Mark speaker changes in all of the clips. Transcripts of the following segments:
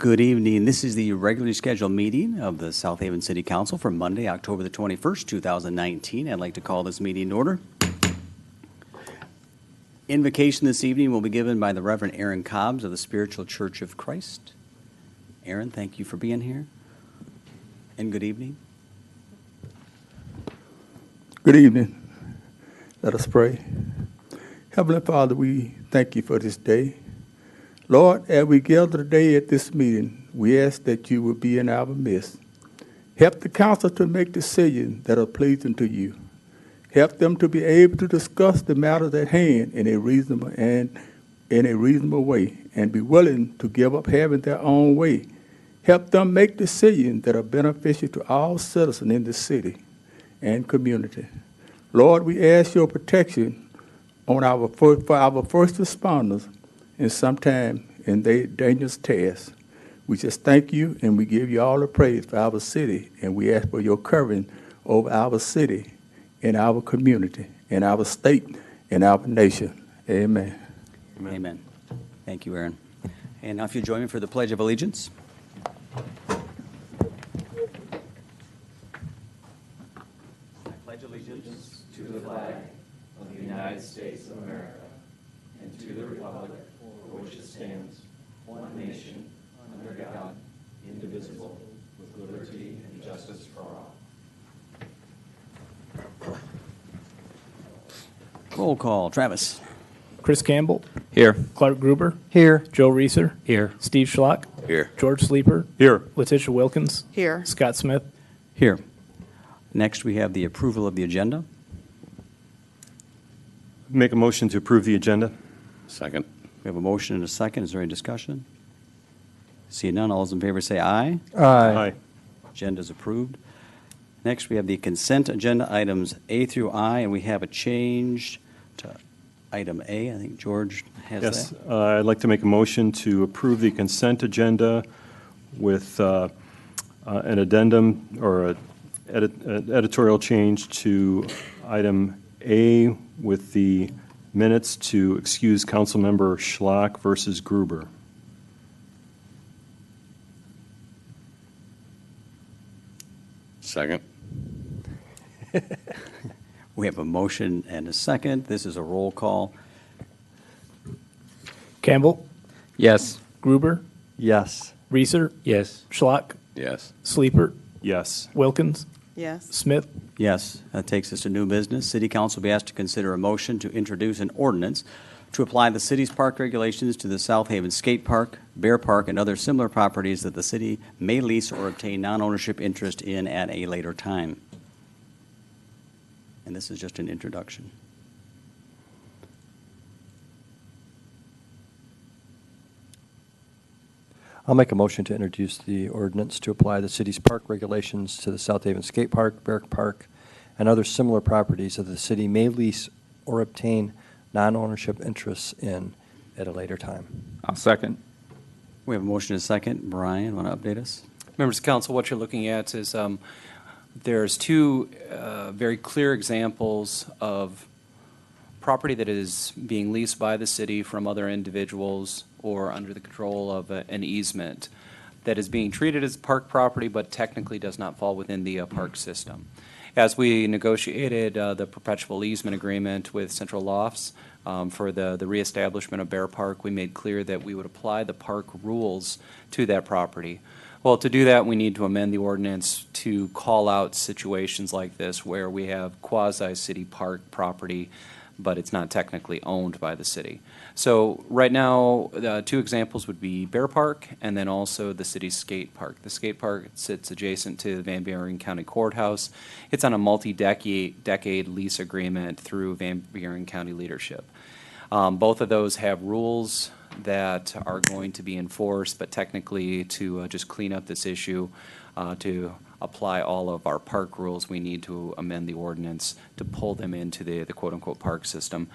Speaker 1: Good evening. This is the regularly scheduled meeting of the South Haven City Council for Monday, October the 21st, 2019. I'd like to call this meeting in order. Invocation this evening will be given by the Reverend Aaron Cobbs of the Spiritual Church of Christ. Aaron, thank you for being here. And good evening.
Speaker 2: Good evening. Let us pray. Heavenly Father, we thank you for this day. Lord, as we gather today at this meeting, we ask that you will be in our midst. Help the council to make decisions that are pleasing to you. Help them to be able to discuss the matters at hand in a reasonable way, and be willing to give up having their own way. Help them make decisions that are beneficial to all citizens in the city and community. Lord, we ask your protection on for our first responders and sometime in their dangerous tasks. We just thank you and we give you all the praise for our city, and we ask for your covering over our city and our community and our state and our nation. Amen.
Speaker 1: Amen. Thank you, Aaron. And now if you join me for the Pledge of Allegiance. I pledge allegiance
Speaker 3: to the flag of the United States of America and to the republic for which it stands, one nation, under God, indivisible, with liberty and justice for all.
Speaker 1: Roll call. Travis.
Speaker 4: Chris Campbell.
Speaker 5: Here.
Speaker 4: Clark Gruber.
Speaker 5: Here.
Speaker 4: Joe Reeser.
Speaker 5: Here.
Speaker 4: Steve Schlock.
Speaker 5: Here.
Speaker 4: George Sleeper.
Speaker 5: Here.
Speaker 4: Letitia Wilkins.
Speaker 6: Here.
Speaker 4: Scott Smith.
Speaker 1: Here. Next, we have the approval of the agenda.
Speaker 5: Make a motion to approve the agenda.
Speaker 7: Second.
Speaker 1: We have a motion and a second. Is there any discussion? Seeing none, all those in favor say aye.
Speaker 5: Aye.
Speaker 1: Agenda is approved. Next, we have the consent agenda items A through I, and we have a change to item A. I think George has
Speaker 5: Yes.
Speaker 1: that.
Speaker 5: I'd like to make a motion to approve the consent agenda with an addendum or an editorial change to item A with the minutes to excuse Councilmember Schlock versus Gruber.
Speaker 7: Second.
Speaker 1: We have a motion and a second. This is a roll call.
Speaker 4: Campbell.
Speaker 5: Yes.
Speaker 4: Gruber.
Speaker 5: Yes.
Speaker 4: Reeser.
Speaker 5: Yes.
Speaker 4: Schlock.
Speaker 7: Yes.
Speaker 4: Sleeper.
Speaker 5: Yes.
Speaker 4: Wilkins.
Speaker 6: Yes.
Speaker 4: Smith.
Speaker 1: Yes, that takes us to new business. City Council will be asked to consider a motion to introduce an ordinance to apply the city's park regulations to the South Haven Skate Park, Bear Park, and other similar properties that the city may lease or obtain non-ownership interest in at a later time. And this is just an introduction.
Speaker 8: I'll make a motion to introduce the ordinance to apply the city's park regulations to the South Haven Skate Park, Bear Park, and other similar properties that the city may lease or obtain non-ownership interests in at a later time.
Speaker 5: I'll second.
Speaker 1: We have a motion and a second. Brian, want to update us?
Speaker 9: Members of Council, what you're looking at is there's two very clear examples of property that is being leased by the city from other individuals or under the control of an easement that is being treated as park property but technically does not fall within the park system. As we negotiated the perpetual easement agreement with Central Lofts for the reestablishment of Bear Park, we made clear that we would apply the park rules to that property. Well, to do that, we need to amend the ordinance to call out situations like this where we have quasi-city park property, but it's not technically owned by the city. So right now, two examples would be Bear Park and then also the city's skate park. The skate park sits adjacent to the Van Buren County Courthouse. It's on a multi-decade lease agreement through Van Buren County leadership. Both of those have rules that are going to be enforced, but technically to just clean up this issue, to apply all of our park rules, we need to amend the ordinance to pull them into the quote-unquote park system.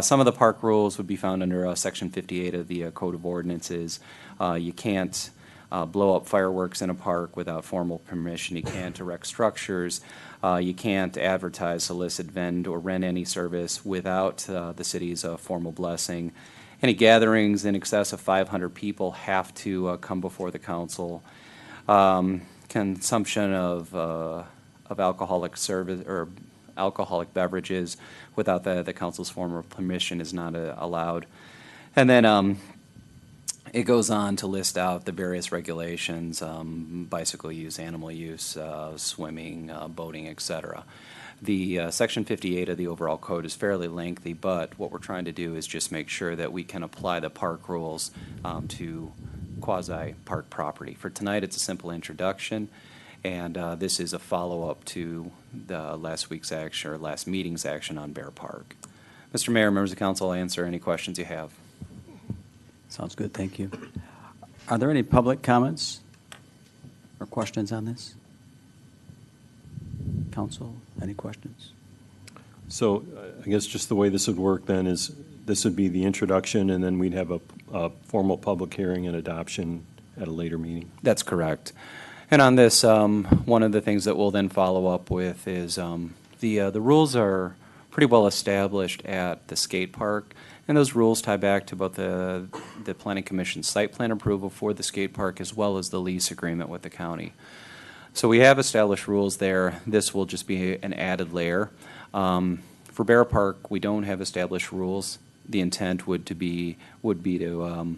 Speaker 9: Some of the park rules would be found under Section 58 of the Code of Ordinances. You can't blow up fireworks in a park without formal permission. You can't erect structures. You can't advertise, solicit, vend, or rent any service without the city's formal blessing. Any gatherings in excess of 500 people have to come before the council. Consumption of alcoholic service or alcoholic beverages without the council's formal permission is not allowed. And then it goes on to list out the various regulations, bicycle use, animal use, swimming, boating, etc. The Section 58 of the overall code is fairly lengthy, but what we're trying to do is just make sure that we can apply the park rules to quasi-park property. For tonight, it's a simple introduction, and this is a follow-up to the last week's action or last meeting's action on Bear Park. Mr. Mayor, members of council, I'll answer any questions you have.
Speaker 1: Sounds good, thank you. Are there any public comments or questions on this? Council, any questions?
Speaker 5: So I guess just the way this would work then is this would be the introduction, and then we'd have a formal public hearing and adoption at a later meeting.
Speaker 9: That's correct. And on this, one of the things that we'll then follow up with is the rules are pretty well established at the skate park, and those rules tie back to both the Planning Commission site plan approval for the skate park as well as the lease agreement with the county. So we have established rules there. This will just be an added layer. For Bear Park, we don't have established rules. The intent would be to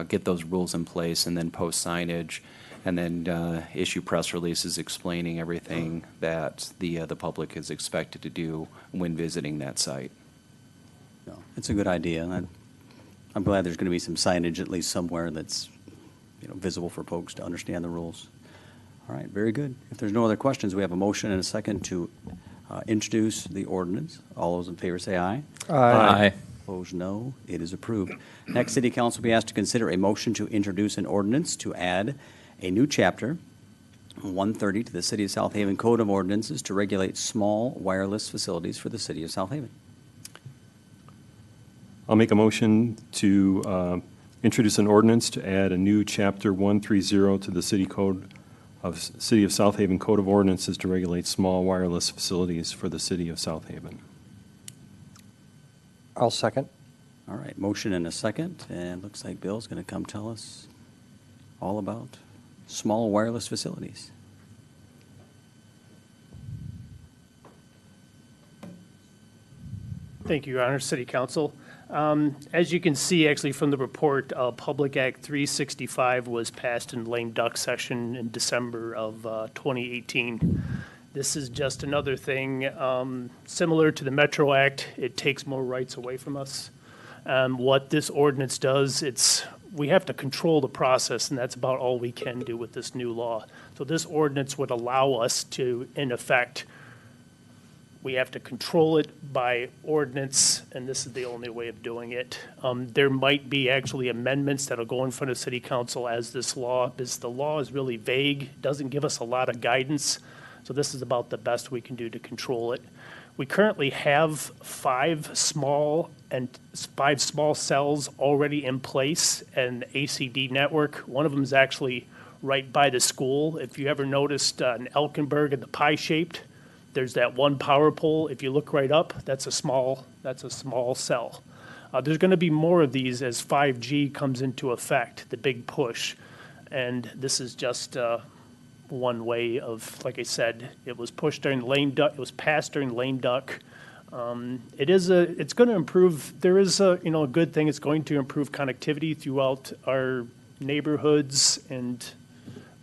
Speaker 9: get those rules in place and then post signage and then issue press releases explaining everything that the public is expected to do when visiting that site.
Speaker 1: No, it's a good idea, and I'm glad there's going to be some signage at least somewhere that's visible for folks to understand the rules. All right, very good. If there's no other questions, we have a motion and a second to introduce the ordinance. All those in favor say aye.
Speaker 4: Aye.
Speaker 1: Opposed, no. It is approved. Next, City Council will be asked to consider a motion to introduce an ordinance to add a new chapter, 130, to the City of South Haven Code of Ordinances to regulate small wireless facilities for the City of South Haven.
Speaker 5: I'll make a motion to introduce an ordinance to add a new Chapter 130 to the City of South Haven Code of Ordinances to regulate small wireless facilities for the City of South Haven.
Speaker 8: I'll second.
Speaker 1: All right, motion and a second, and looks like Bill's going to come tell us all about small wireless facilities.
Speaker 6: Thank you, Your Honor, City Council. As you can see, actually, from the report, Public Act 365 was passed in lame duck session in December of 2018. This is just another thing similar to the Metro Act. It takes more rights away from us. What this ordinance does, we have to control the process, and that's about all we can do with this new law. So this ordinance would allow us to, in effect, we have to control it by ordinance, and this is the only way of doing it. There might be actually amendments that'll go in front of City Council as this law, because the law is really vague, doesn't give us a lot of guidance. So this is about the best we can do to control it. We currently have five small cells already in place and ACD network. One of them is actually right by the school. If you ever noticed in Elkenberg in the pie-shaped, there's that one power pole. If you look right up, that's a small cell. There's going to be more of these as 5G comes into effect, the big push. And this is just one way of, like I said, it was pushed during lame duck. It was passed during lame duck. It's going to improve. There is a good thing. It's going to improve connectivity throughout our neighborhoods,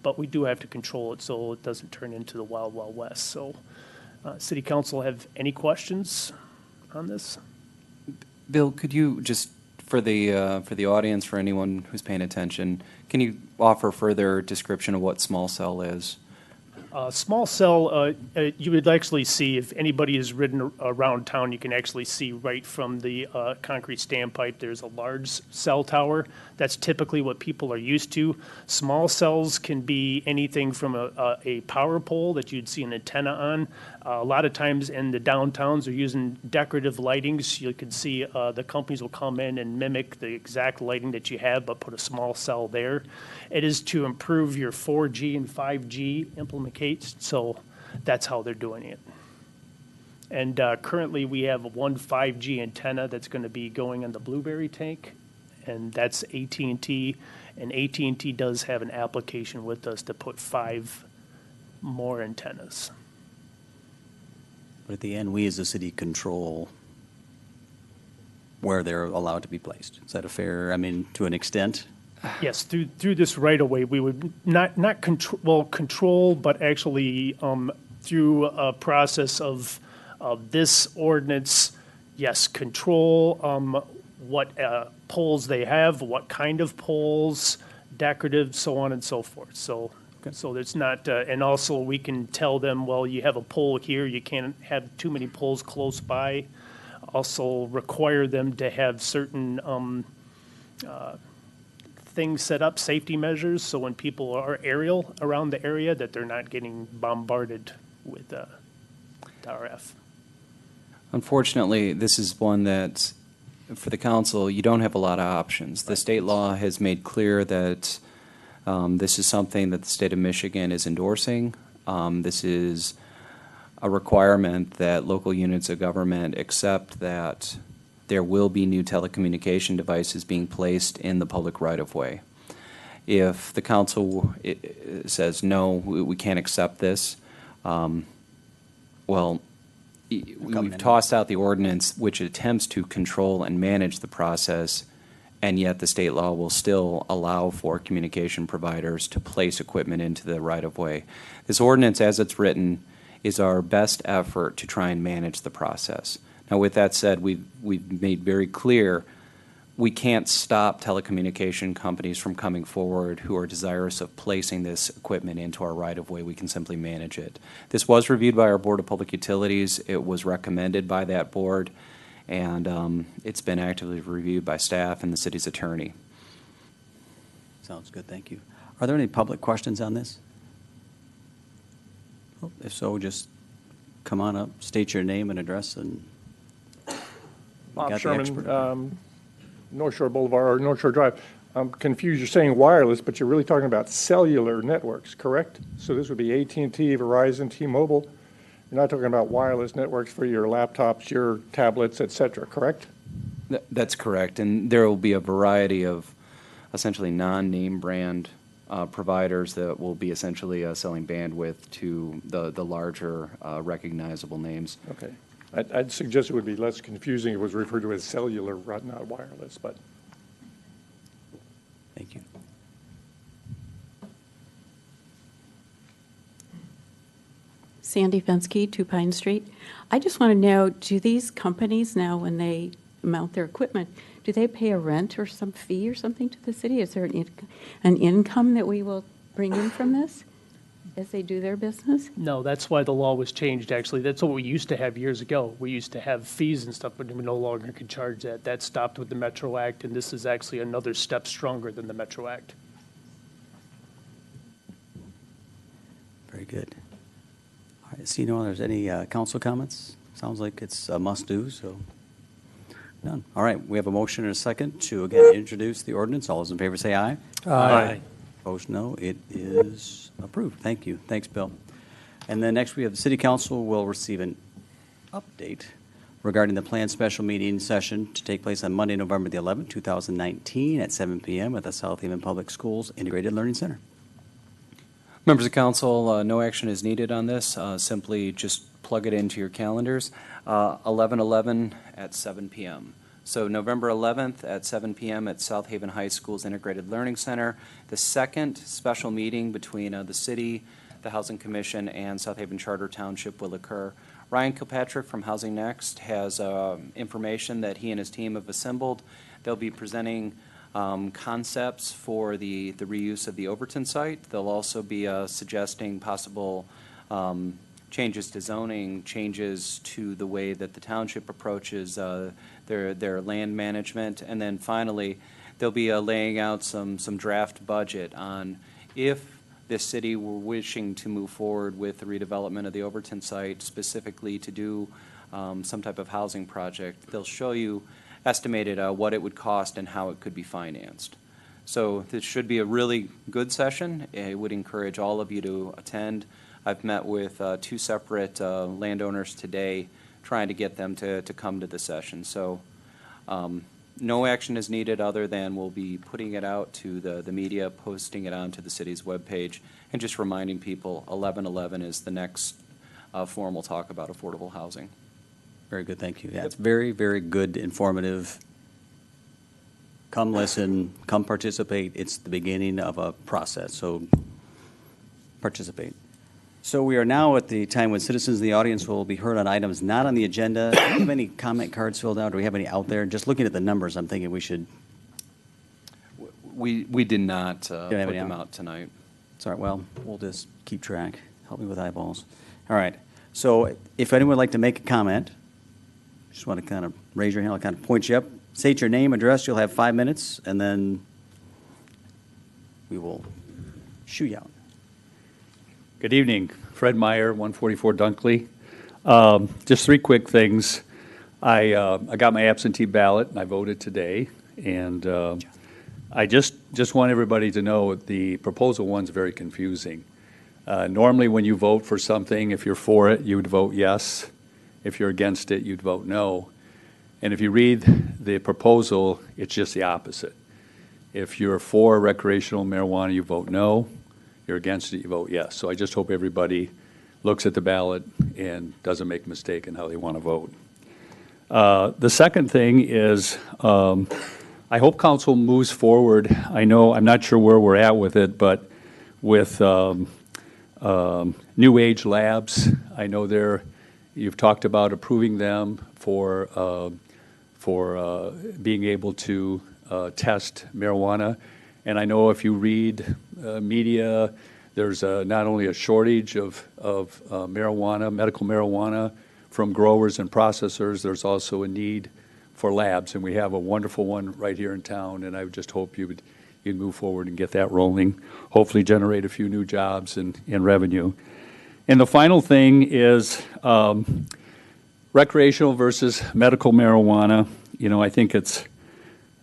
Speaker 6: but we do have to control it so it doesn't turn into the Wild Wild West. So, City Council have any questions on this?
Speaker 9: Bill, could you just, for the audience, for anyone who's paying attention, can you offer further description of what small cell is?
Speaker 6: Small cell, you would actually see, if anybody has ridden around town, you can actually see right from the concrete standpipe, there's a large cell tower. That's typically what people are used to. Small cells can be anything from a power pole that you'd see an antenna on. A lot of times in the downtowns, they're using decorative lightings. You can see the companies will come in and mimic the exact lighting that you have, but put a small cell there. It is to improve your 4G and 5G implementation, so that's how they're doing it. And currently, we have one 5G antenna that's going to be going on the Blueberry tank, and that's AT&T. And AT&T does have an application with us to put 5 more antennas.
Speaker 1: But at the end, we as a city control where they're allowed to be placed. Is that a fair, I mean, to an extent?
Speaker 6: Yes, through this right-of-way, we would not control, but actually through a process of this ordinance, yes, control what poles they have, what kind of poles, decorative, so on and so forth. So there's not, and also we can tell them, well, you have a pole here, you can't have too many poles close by. Also require them to have certain things set up, safety measures, so when people are aerial around the area, that they're not getting bombarded with RF.
Speaker 9: Unfortunately, this is one that, for the council, you don't have a lot of options. The state law has made clear that this is something that the state of Michigan is endorsing. This is a requirement that local units of government accept that there will be new telecommunication devices being placed in the public right-of-way. If the council says, no, we can't accept this, well, we've tossed out the ordinance which attempts to control and manage the process, and yet the state law will still allow for communication providers to place equipment into the right-of-way. This ordinance, as it's written, is our best effort to try and manage the process. Now, with that said, we've made very clear we can't stop telecommunication companies from coming forward who are desirous of placing this equipment into our right-of-way. We can simply manage it. This was reviewed by our Board of Public Utilities. It was recommended by that board, and it's been actively reviewed by staff and the city's attorney.
Speaker 1: Sounds good, thank you. Are there any public questions on this? If so, just come on up, state your name and address, and
Speaker 7: Bob
Speaker 1: got the expert.
Speaker 7: Sherman, North Shore Boulevard, or North Shore Drive. I'm confused, you're saying wireless, but you're really talking about cellular networks, correct? So this would be AT&T, Verizon, T-Mobile. You're not talking about wireless networks for your laptops, your tablets, et cetera, correct?
Speaker 9: That's correct, and there will be a variety of essentially non-name brand providers that will be essentially selling bandwidth to the larger recognizable names.
Speaker 7: Okay. I'd suggest it would be less confusing if it was referred to as cellular, not wireless, but.
Speaker 1: Thank you.
Speaker 10: Sandy Fensky, 2 Pine Street. I just want to know, do these companies now, when they mount their equipment, do they pay a rent or some fee or something to the city? Is there an income that we will bring in from this as they do their business?
Speaker 6: No, that's why the law was changed, actually. That's what we used to have years ago. We used to have fees and stuff, but we no longer can charge that. That stopped with the Metro Act, and this is actually another step stronger than the Metro Act.
Speaker 1: Very good. All right, see no there's any council comments? Sounds like it's a must-do, so none. All right, we have a motion and a second to, again, introduce the ordinance. All those in favor say aye.
Speaker 4: Aye.
Speaker 1: Opposed, no. It is approved. Thank you. Thanks, Bill. And then next, we have the City Council will receive an update regarding the planned special meeting session to take place on Monday, November the 11th, 2019 at 7 p.m. at the South Haven Public Schools Integrated Learning Center.
Speaker 9: Members of council, no action is needed on this. Simply just plug it into your calendars. 11/11 at 7 p.m. So November 11th at 7 p.m. at South Haven High School's Integrated Learning Center, the second special meeting between the city, the Housing Commission, and South Haven Charter Township will occur. Ryan Kilpatrick from Housing Next has information that he and his team have assembled. They'll be presenting concepts for the reuse of the Overton site. They'll also be suggesting possible changes to zoning, changes to the way that the township approaches their land management, and then finally, they'll be laying out some draft budget on if this city were wishing to move forward with the redevelopment of the Overton site, specifically to do some type of housing project. They'll show you estimated what it would cost and how it could be financed. So this should be a really good session. I would encourage all of you to attend. I've met with 2 separate landowners today trying to get them to come to the session. So no action is needed other than we'll be putting it out to the media, posting it onto the city's webpage, and just reminding people 11/11 is the next forum we'll talk about affordable housing.
Speaker 1: Very good, thank you. Yeah, it's very, very good, informative. Come listen, come participate. It's the beginning of a process, so participate. So we are now at the time when citizens in the audience will be heard on items not on the agenda. Do we have any comment cards filled out? Do we have any out there? Just looking at the numbers, I'm thinking we should.
Speaker 9: We did not put
Speaker 1: have any
Speaker 9: them
Speaker 1: out?
Speaker 9: out tonight.
Speaker 1: It's all right, well, we'll just keep track. Help me with eyeballs. All right, so if anyone would like to make a comment, just want to kind of raise your hand, I'll kind of point you up. State your name, address, you'll have 5 minutes, and then we will shoo you out.
Speaker 11: Good evening. Fred Meyer, 144 Dunkley. Just three quick things. I got my absentee ballot, and I voted today. And I just want everybody to know the proposal one's very confusing. Normally, when you vote for something, if you're for it, you would vote yes. If you're against it, you'd vote no. And if you read the proposal, it's just the opposite. If you're for recreational marijuana, you vote no. You're against it, you vote yes. So I just hope everybody looks at the ballot and doesn't make a mistake in how they want to vote. The second thing is I hope council moves forward. I'm not sure where we're at with it, but with New Age Labs, I know you've talked about approving them for being able to test marijuana. And I know if you read media, there's not only a shortage of marijuana, medical marijuana from growers and processors, there's also a need for labs. And we have a wonderful one right here in town, and I would just hope you'd move forward and get that rolling, hopefully generate a few new jobs and revenue. And the final thing is recreational versus medical marijuana. I think it's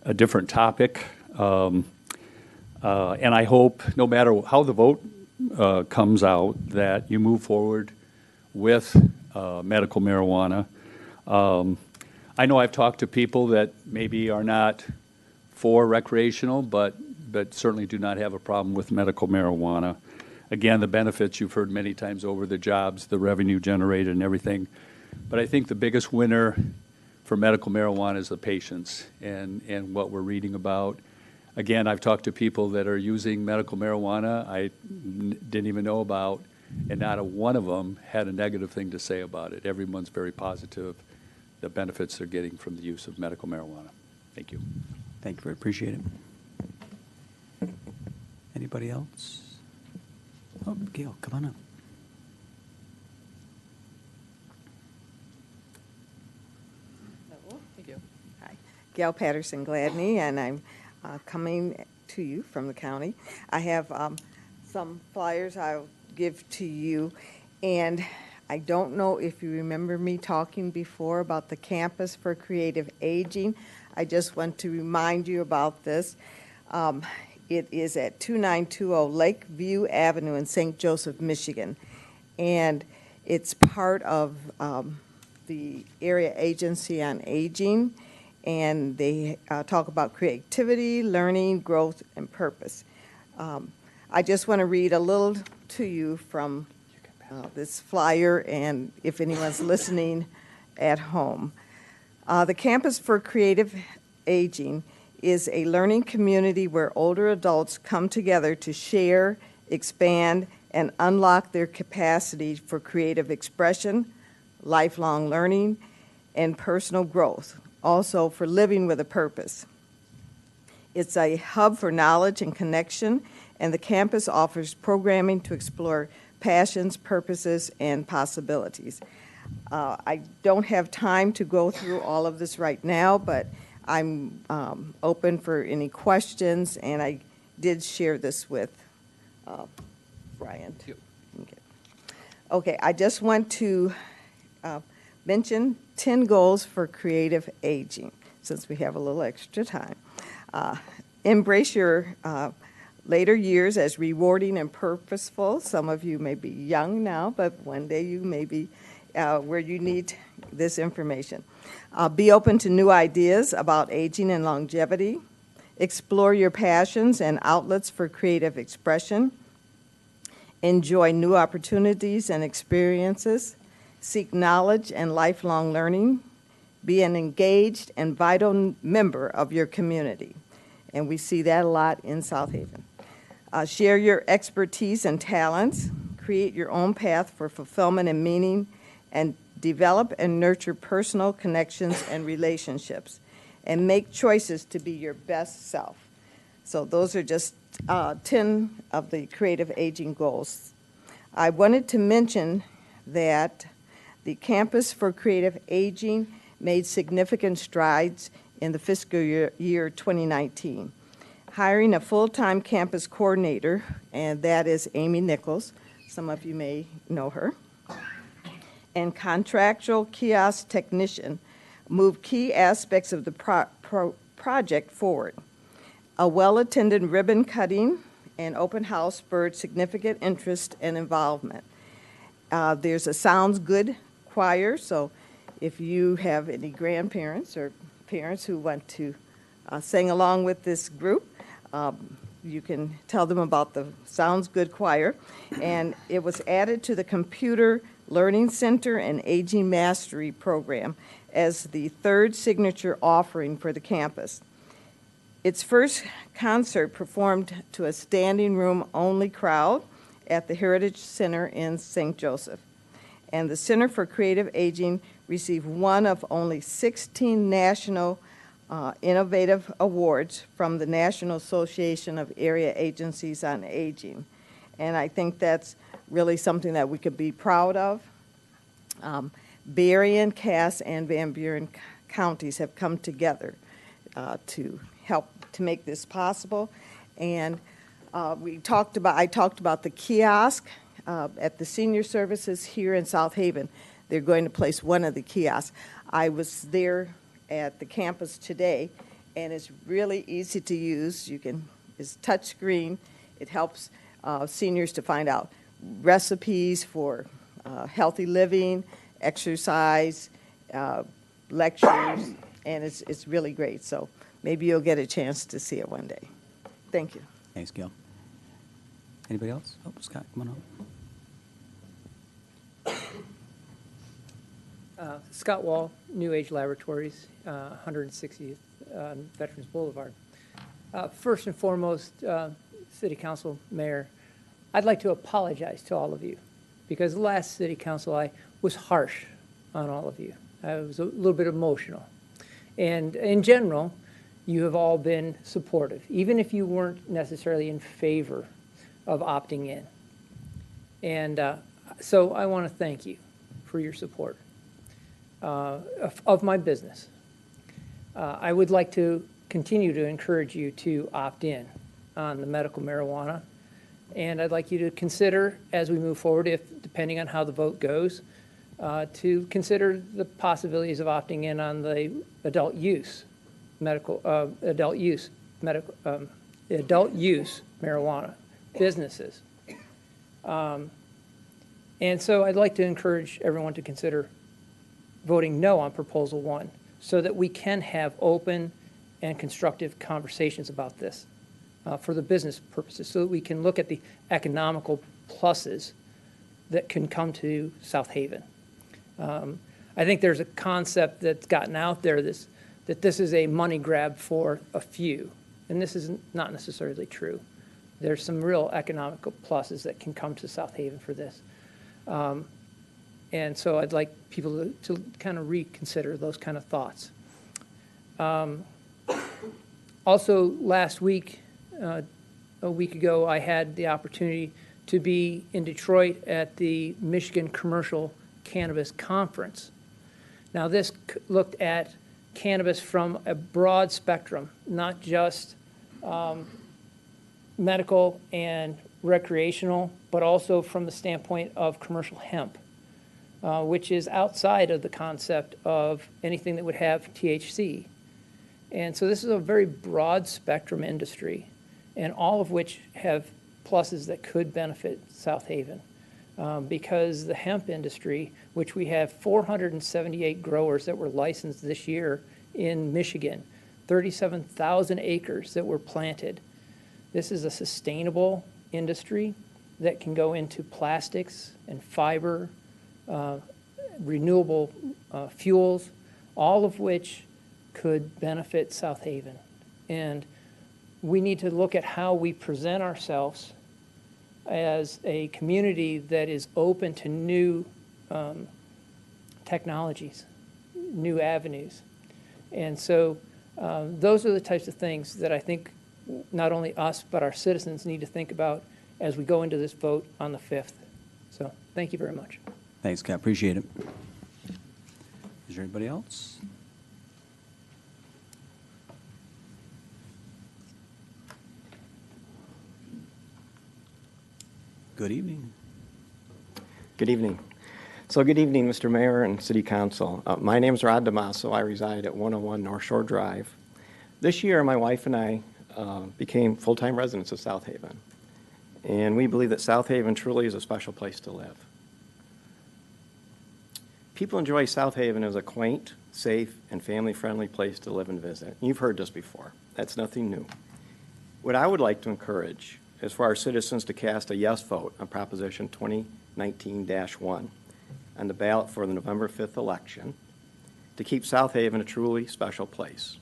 Speaker 11: a different topic. And I hope, no matter how the vote comes out, that you move forward with medical marijuana. I know I've talked to people that maybe are not for recreational, but certainly do not have a problem with medical marijuana. Again, the benefits you've heard many times over, the jobs, the revenue generated and everything. But I think the biggest winner for medical marijuana is the patients and what we're reading about. Again, I've talked to people that are using medical marijuana I didn't even know about, and not a one of them had a negative thing to say about it. Everyone's very positive, the benefits they're getting from the use of medical marijuana. Thank you.
Speaker 1: Thank you, very appreciate it. Anybody else? Oh, Gail, come on up.
Speaker 12: Thank you. Hi, Gail Patterson Gladney, and I'm coming to you from the county. I have some flyers I'll give to you, and I don't know if you remember me talking before about the Campus for Creative Aging. I just want to remind you about this. It is at 2920 Lakeview Avenue in St. Joseph, Michigan, and it's part of the Area Agency on Aging, and they talk about creativity, learning, growth, and purpose. I just want to read a little to you from this flyer, and if anyone's listening at home. The Campus for Creative Aging is a learning community where older adults come together to share, expand, and unlock their capacity for creative expression, lifelong learning, and personal growth, also for living with a purpose. It's a hub for knowledge and connection, and the campus offers programming to explore passions, purposes, and possibilities. I don't have time to go through all of this right now, but I'm open for any questions, and I did share this with Brian. Okay, I just want to mention 10 goals for creative aging, since we have a little extra time. Embrace your later years as rewarding and purposeful. Some of you may be young now, but one day you may be where you need this information. Be open to new ideas about aging and longevity. Explore your passions and outlets for creative expression. Enjoy new opportunities and experiences. Seek knowledge and lifelong learning. Be an engaged and vital member of your community. And we see that a lot in South Haven. Share your expertise and talents. Create your own path for fulfillment and meaning, and develop and nurture personal connections and relationships, and make choices to be your best self. So those are just 10 of the creative aging goals. I wanted to mention that the Campus for Creative Aging made significant strides in the fiscal year 2019, hiring a full-time campus coordinator, and that is Amy Nichols. Some of you may know her. And contractual kiosk technician moved key aspects of the project forward. A well-attended ribbon cutting and open house spurred significant interest and involvement. There's a Sounds Good choir, so if you have any grandparents or parents who want to sing along with this group, you can tell them about the Sounds Good choir. And it was added to the Computer Learning Center and Aging Mastery program as the third signature offering for the campus. Its first concert performed to a standing room only crowd at the Heritage Center in St. Joseph. And the Center for Creative Aging received one of only 16 national innovative awards from the National Association of Area Agencies on Aging. And I think that's really something that we could be proud of. Berrien, Cass, and Van Buren counties have come together to help to make this possible. And I talked about the kiosk at the senior services here in South Haven. They're going to place one of the kiosks. I was there at the campus today, and it's really easy to use. It's touch screen. It helps seniors to find out recipes for healthy living, exercise, lectures, and it's really great. So maybe you'll get a chance to see it one day. Thank you.
Speaker 1: Thanks, Gil. Anybody else? Oh, Scott, come on up.
Speaker 13: Scott Wall, New Age Laboratories, 160th Veterans Boulevard. First and foremost, City Council, Mayor, I'd like to apologize to all of you, because the last City Council I was harsh on all of you. I was a little bit emotional. And in general, you have all been supportive, even if you weren't necessarily in favor of opting in. And so I want to thank you for your support of my business. I would like to continue to encourage you to opt in on the medical marijuana, and I'd like you to consider, as we move forward, if depending on how the vote goes, to consider the possibilities of opting in on the adult use marijuana businesses. And so I'd like to encourage everyone to consider voting no on Proposal 1 so that we can have open and constructive conversations about this for the business purposes, so that we can look at the economical pluses that can come to South Haven. I think there's a concept that's gotten out there that this is a money grab for a few, and this is not necessarily true. There's some real economical pluses that can come to South Haven for this. And so I'd like people to kind of reconsider those kind of thoughts. Also, last week, a week ago, I had the opportunity to be in Detroit at the Michigan Commercial Cannabis Conference. Now, this looked at cannabis from a broad spectrum, not just medical and recreational, but also from the standpoint of commercial hemp, which is outside of the concept of anything that would have THC. And so this is a very broad spectrum industry, and all of which have pluses that could benefit South Haven. because the hemp industry, which we have 478 growers that were licensed this year in Michigan, 37,000 acres that were planted. This is a sustainable industry that can go into plastics and fiber, renewable fuels, all of which could benefit South Haven. And we need to look at how we present ourselves as a community that is open to new technologies, new avenues. And so those are the types of things that I think not only us, but our citizens need to think about as we go into this vote on the 5th. So thank you very much.
Speaker 1: Thanks, Scott. Appreciate it. Is there anybody else? Good evening.
Speaker 14: Good evening. So good evening, Mr. Mayor and City Council. My name is Rod DeMasso. I reside at 101 North Shore Drive. This year, my wife and I became full-time residents of South Haven. And we believe that South Haven truly is a special place to live. People enjoy South Haven as a quaint, safe, and family-friendly place to live and visit. You've heard this before. That's nothing new. What I would like to encourage is for our citizens to cast a yes vote on Proposition 2019-1 on the ballot for the November 5th election to keep South Haven a truly special place.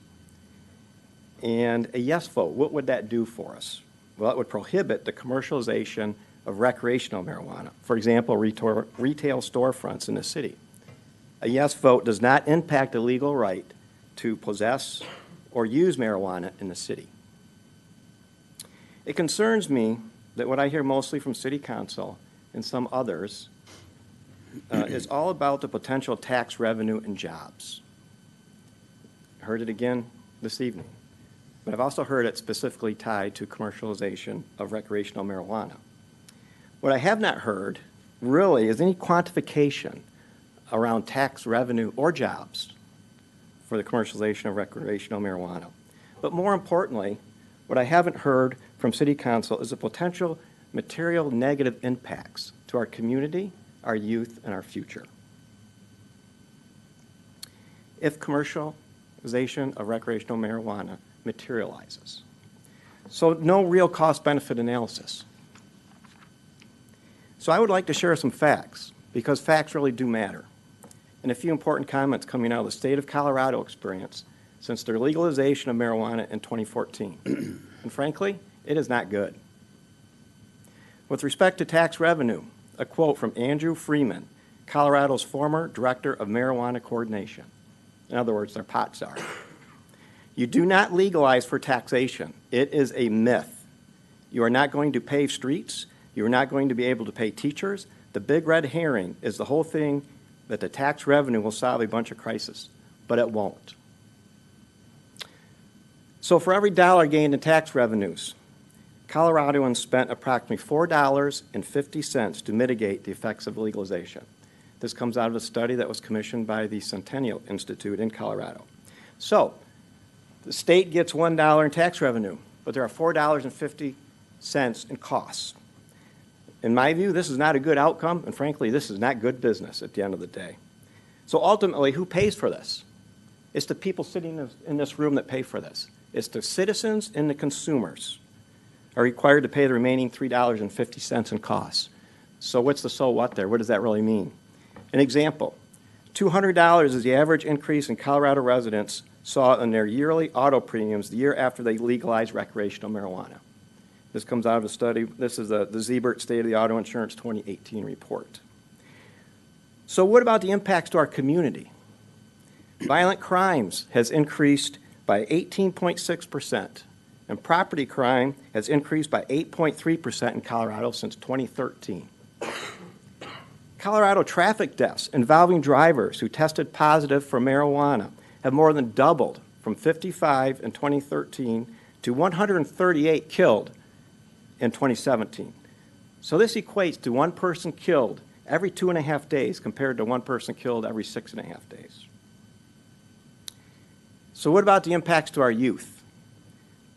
Speaker 14: And a yes vote, what would that do for us? Well, it would prohibit the commercialization of recreational marijuana, for example, retail storefronts in the city. A yes vote does not impact the legal right to possess or use marijuana in the city. It concerns me that what I hear mostly from City Council and some others is all about the potential tax revenue and jobs. I heard it again this evening, but I've also heard it specifically tied to commercialization of recreational marijuana. What I have not heard really is any quantification around tax revenue or jobs for the commercialization of recreational marijuana. But more importantly, what I haven't heard from City Council is the potential material negative impacts to our community, our youth, and our future. If commercialization of recreational marijuana materializes. So no real cost-benefit analysis. So I would like to share some facts, because facts really do matter. And a few important comments coming out of the state of Colorado experience since their legalization of marijuana in 2014. And frankly, it is not good. With respect to tax revenue, a quote from Andrew Freeman, Colorado's former Director of Marijuana Coordination. In other words, their pot czar. You do not legalize for taxation. It is a myth. You are not going to pave streets. You are not going to be able to pay teachers. The big red herring is the whole thing that the tax revenue will solve a bunch of crises, but it won't. So for every dollar gained in tax revenues, Coloradoans spent approximately $4.50 to mitigate the effects of legalization. This comes out of a study that was commissioned by the Centennial Institute in Colorado. So the state gets $1 in tax revenue, but there are $4.50 in costs. In my view, this is not a good outcome, and frankly, this is not good business at the end of the day. So ultimately, who pays for this? It's the people sitting in this room that pay for this. It's the citizens and the consumers are required to pay the remaining $3.50 in costs. So what's the so what there? What does that really mean? An example, $200 is the average increase in Colorado residents saw in their yearly auto premiums the year after they legalized recreational marijuana. This comes out of a study. This is the Zebert State of the Auto Insurance 2018 report. So what about the impacts to our community? Violent crimes has increased by 18.6%, and property crime has increased by 8.3% in Colorado since 2013. Colorado traffic deaths involving drivers who tested positive for marijuana have more than doubled from 55 in 2013 to 138 killed in 2017. So this equates to one person killed every 2.5 days compared to one person killed every 6.5 days. So what about the impacts to our youth?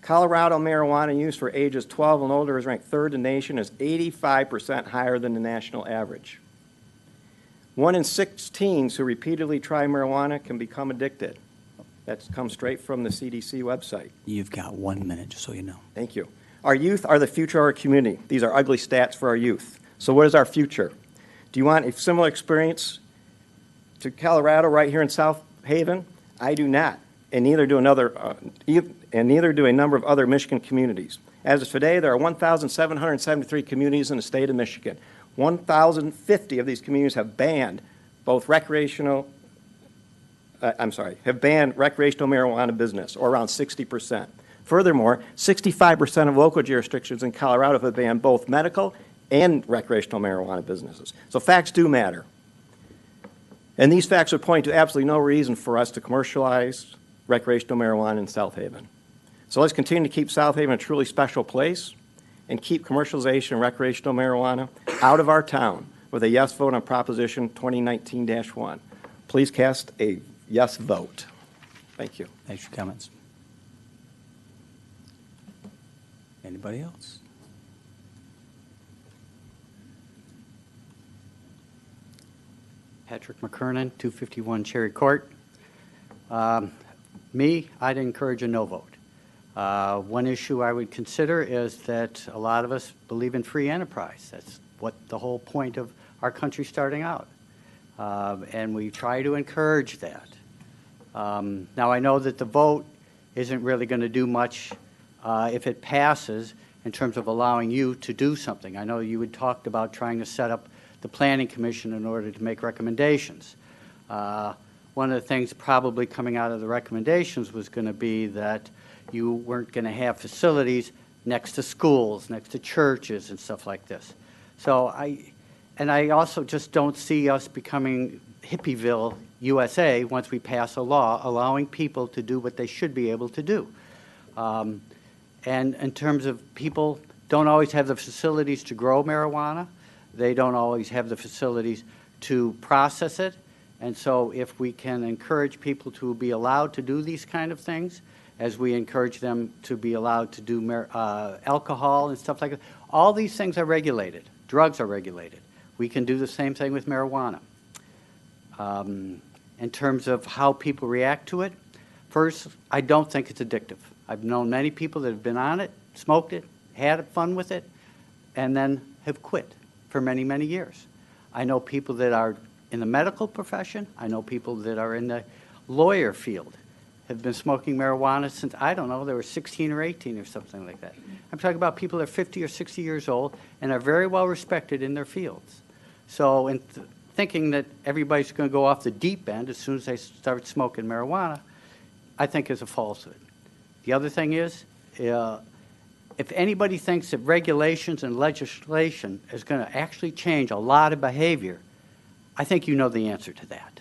Speaker 14: Colorado marijuana use for ages 12 and older is ranked third in the nation, is 85% higher than the national average. 1 in 6 teens who repeatedly try marijuana can become addicted. That comes straight from the CDC website.
Speaker 1: You've got 1 minute, just so you know.
Speaker 14: Thank you. Our youth are the future of our community. These are ugly stats for our youth. So what is our future? Do you want a similar experience to Colorado right here in South Haven? I do not, and neither do a number of other Michigan communities. As of today, there are 1,773 communities in the state of Michigan. 1,050 of these communities have banned both recreational marijuana business, or around 60%. Furthermore, 65% of local jurisdictions in Colorado have banned both medical and recreational marijuana businesses. So facts do matter. And these facts would point to absolutely no reason for us to commercialize recreational marijuana in South Haven. So let's continue to keep South Haven a truly special place and keep commercialization of recreational marijuana out of our town with a yes vote on Proposition 2019-1. Please cast a yes vote. Thank you.
Speaker 1: Thanks for your comments. Anybody else?
Speaker 15: Patrick McKernan, 251 Cherry Court. I'd encourage a no vote. One issue I would consider is that a lot of us believe in free enterprise. That's what the whole point of our country starting out. And we try to encourage that. Now, I know that the vote isn't really going to do much if it passes in terms of allowing you to do something. I know you had talked about trying to set up the Planning Commission in order to make recommendations. One of the things probably coming out of the recommendations was going to be that you weren't going to have facilities next to schools, next to churches and stuff like this. So I also just don't see us becoming Hippieville, USA, once we pass a law allowing people to do what they should be able to do. And in terms of people don't always have the facilities to grow marijuana, they don't always have the facilities to process it. And so if we can encourage people to be allowed to do these kind of things, as we encourage them to be allowed to do alcohol and stuff like that, all these things are regulated. Drugs are regulated. We can do the same thing with marijuana. In terms of how people react to it, first, I don't think it's addictive. I've known many people that have been on it, smoked it, had fun with it, and then have quit for many, many years. I know people that are in the medical profession. I know people that are in the lawyer field have been smoking marijuana since, I don't know, they were 16 or 18 or something like that. I'm talking about people that are 50 or 60 years old and are very well respected in their fields. So in thinking that everybody's going to go off the deep end as soon as they start smoking marijuana, I think is a falsehood. The other thing is, if anybody thinks that regulations and legislation is going to actually change a lot of behavior, I think you know the answer to that.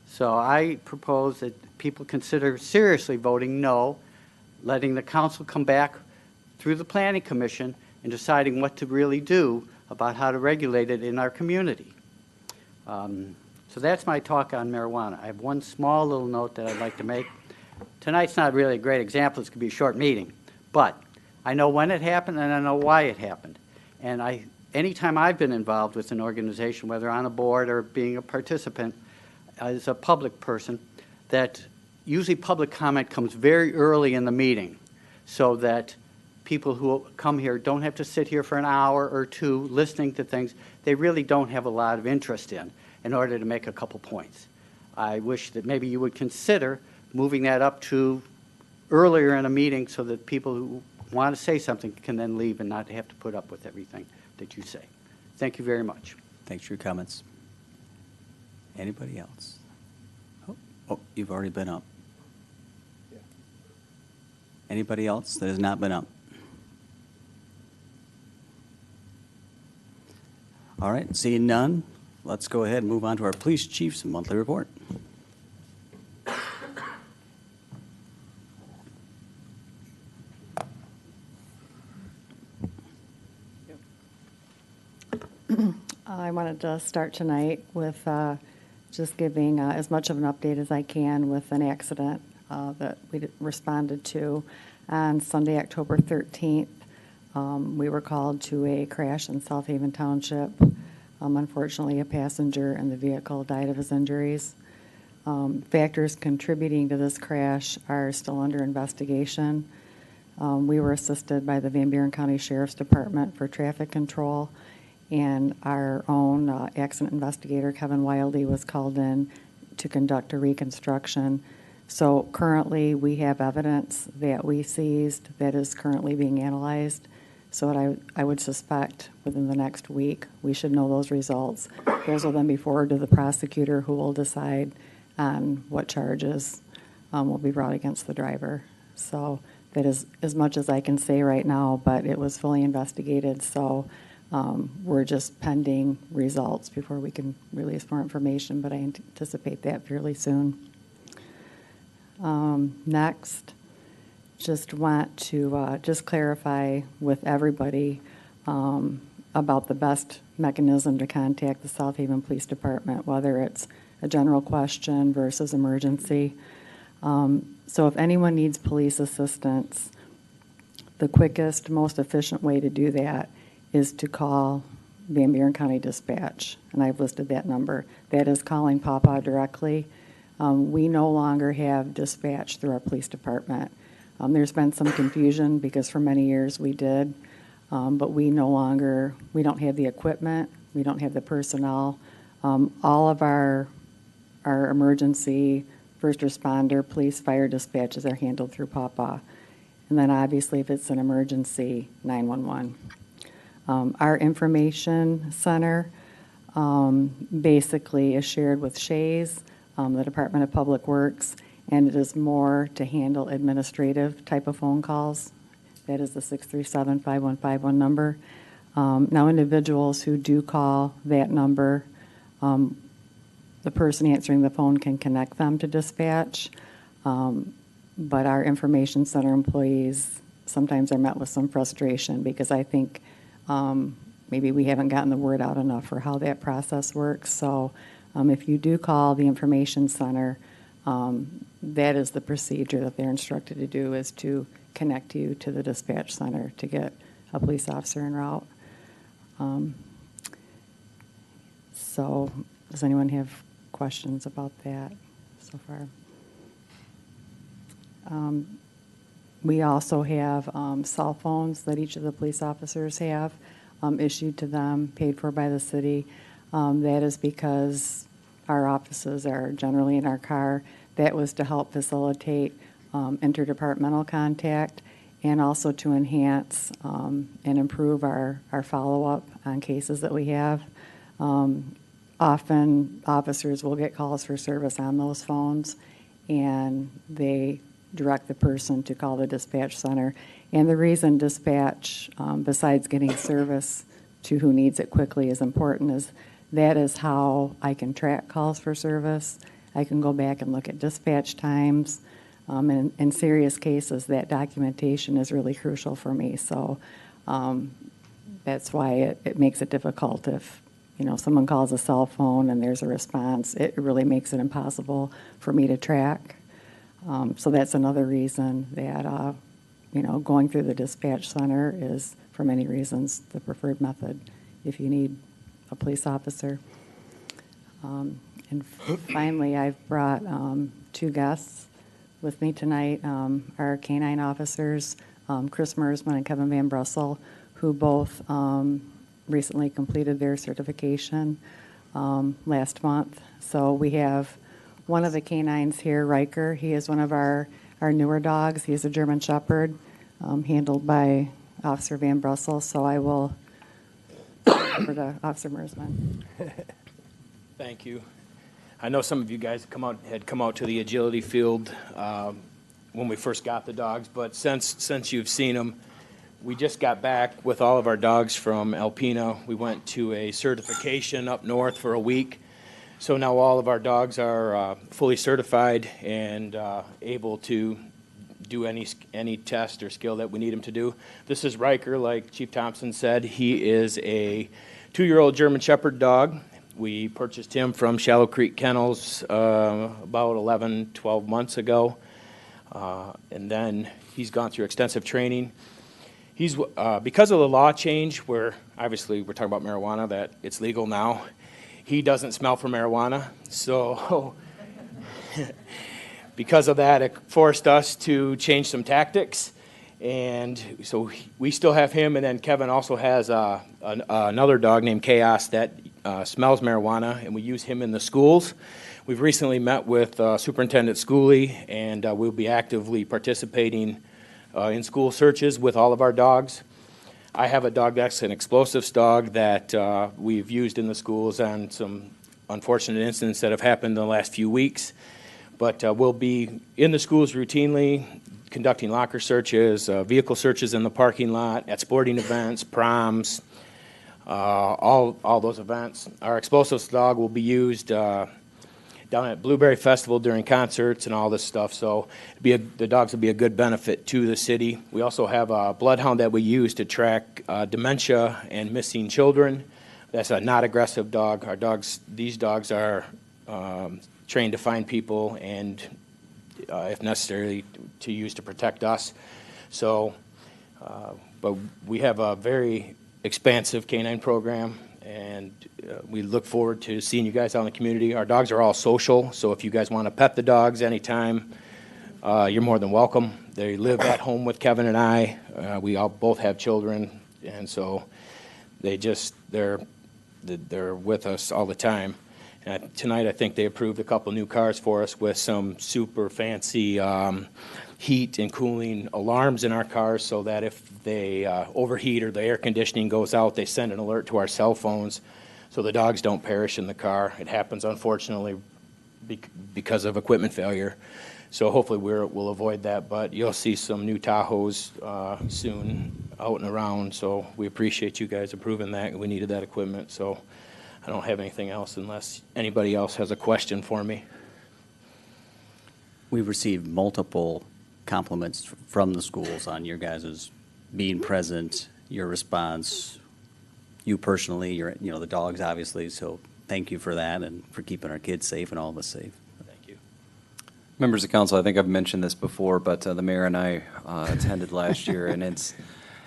Speaker 15: So I propose that people consider seriously voting no, letting the council come back through the Planning Commission and deciding what to really do about how to regulate it in our community. So that's my talk on marijuana. I have one small little note that I'd like to make. Tonight's not really a great example. It's going to be a short meeting. But I know when it happened and I know why it happened. And anytime I've been involved with an organization, whether on a board or being a participant as a public person, that usually public comment comes very early in the meeting so that people who come here don't have to sit here for an hour or two listening to things they really don't have a lot of interest in order to make a couple points. I wish that maybe you would consider moving that up to earlier in a meeting so that people who want to say something can then leave and not have to put up with everything that you say. Thank you very much.
Speaker 1: Thanks for your comments. Anybody else? Oh, you've already been up. Anybody else that has not been up? All right, seeing none, let's go ahead and move on to our police chief's monthly report.
Speaker 16: I wanted to start tonight with just giving as much of an update as I can with an accident that we responded to On Sunday, October 13th, we were called to a crash in South Haven Township. Unfortunately, a passenger in the vehicle died of his injuries. Factors contributing to this crash are still under investigation. We were assisted by the Van Buren County Sheriff's Department for traffic control, and our own accident investigator, Kevin Wildy, was called in to conduct a reconstruction. So currently, we have evidence that we seized that is currently being analyzed. So what I would suspect within the next week, we should know those results. Those will then be forwarded to the prosecutor, who will decide on what charges will be brought against the driver. So that is as much as I can say right now, but it was fully investigated, so we're just pending results before we can release more information, but I anticipate that fairly soon. Next, just want to just clarify with everybody about the best mechanism to contact the South Haven Police Department, whether it's a general question versus emergency. So if anyone needs police assistance, the quickest, most efficient way to do that is to call Van Buren County Dispatch, and I've listed that number. That is calling Pawpaw directly. We no longer have dispatch through our police department. There's been some confusion because for many years we did, but we don't have the equipment, we don't have the personnel. All of our emergency, first responder, police, fire dispatches are handled through Pawpaw. And then obviously if it's an emergency, 911. Our information center basically is shared with Shays, the Department of Public Works, and it is more to handle administrative type of phone calls. That is the 637-5151 number. Now individuals who do call that number, the person answering the phone can connect them to dispatch, but our information center employees sometimes are met with some frustration because I think maybe we haven't gotten the word out enough for how that process works. So if you do call the information center, that is the procedure that they're instructed to do, is to connect you to the dispatch center to get a police officer en route. So does anyone have questions about that so far? We also have cell phones that each of the police officers have issued to them, paid for by the city. That is because our offices are generally in our car. That was to help facilitate interdepartmental contact and also to enhance and improve our follow-up on cases that we have. Often officers will get calls for service on those phones, and they direct the person to call the dispatch center. And the reason dispatch, besides getting service to who needs it quickly, is important is that is how I can track calls for service. I can go back and look at dispatch times. And in serious cases, that documentation is really crucial for me. So that's why it makes it difficult if someone calls a cell phone and there's a response. It really makes it impossible for me to track. So that's another reason that going through the dispatch center is, for many reasons, the preferred method if you need a police officer. And finally, I've brought two guests with me tonight, our canine officers, Chris Mersman and Kevin Van Brussel, who both recently completed their certification last month. So we have one of the canines here, Riker. He is one of our newer dogs. He is a German Shepherd, handled by Officer Van Brussel. So I will over to Officer Mersman.
Speaker 17: Thank you. I know some of you guys had come out to the agility field when we first got the dogs, but since you've seen them, we just got back with all of our dogs from Alpena. We went to a certification up north for a week. So now all of our dogs are fully certified and able to do any test or skill that we need them to do. This is Riker, like Chief Thompson said. He is a 2-year-old German Shepherd dog. We purchased him from Shallow Creek Kennels about 11, 12 months ago. And then he's gone through extensive training. He's, because of the law change, where obviously we're talking about marijuana, that it's legal now, he doesn't smell for marijuana. So because of that, it forced us to change some tactics. And so we still have him, and then Kevin also has another dog named Chaos that smells marijuana, and we use him in the schools. We've recently met with Superintendent Schooley, and we'll be actively participating in school searches with all of our dogs. I have a dog that's an explosives dog that we've used in the schools on some unfortunate incidents that have happened in the last few weeks. But we'll be in the schools routinely, conducting locker searches, vehicle searches in the parking lot, at sporting events, proms, all those events. Our explosives dog will be used down at Blueberry Festival during concerts and all this stuff. So the dogs will be a good benefit to the city. We also have a bloodhound that we use to track dementia and missing children. That's a not aggressive dog. These dogs are trained to find people and, if necessary, to use to protect us. So, but we have a very expansive canine program, and we look forward to seeing you guys out in the community. Our dogs are all social, so if you guys want to pet the dogs anytime, you're more than welcome. They live at home with Kevin and I. We all both have children, and so they're with us all the time. And tonight, I think they approved a couple new cars for us with some super fancy heat and cooling alarms in our cars, so that if they overheat or the air conditioning goes out, they send an alert to our cell phones so the dogs don't perish in the car. It happens, unfortunately, because of equipment failure. So hopefully we'll avoid that, but you'll see some new Tahoes soon out and around, so we appreciate you guys approving that. We needed that equipment, so I don't have anything else unless anybody else has a question for me.
Speaker 1: We've received multiple compliments from the schools on your guys' being present, your response, you personally, the dogs obviously, so thank you for that and for keeping our kids safe and all of us safe.
Speaker 17: Thank you.
Speaker 9: Members of council, I think I've mentioned this before, but the mayor and I attended last year, and it's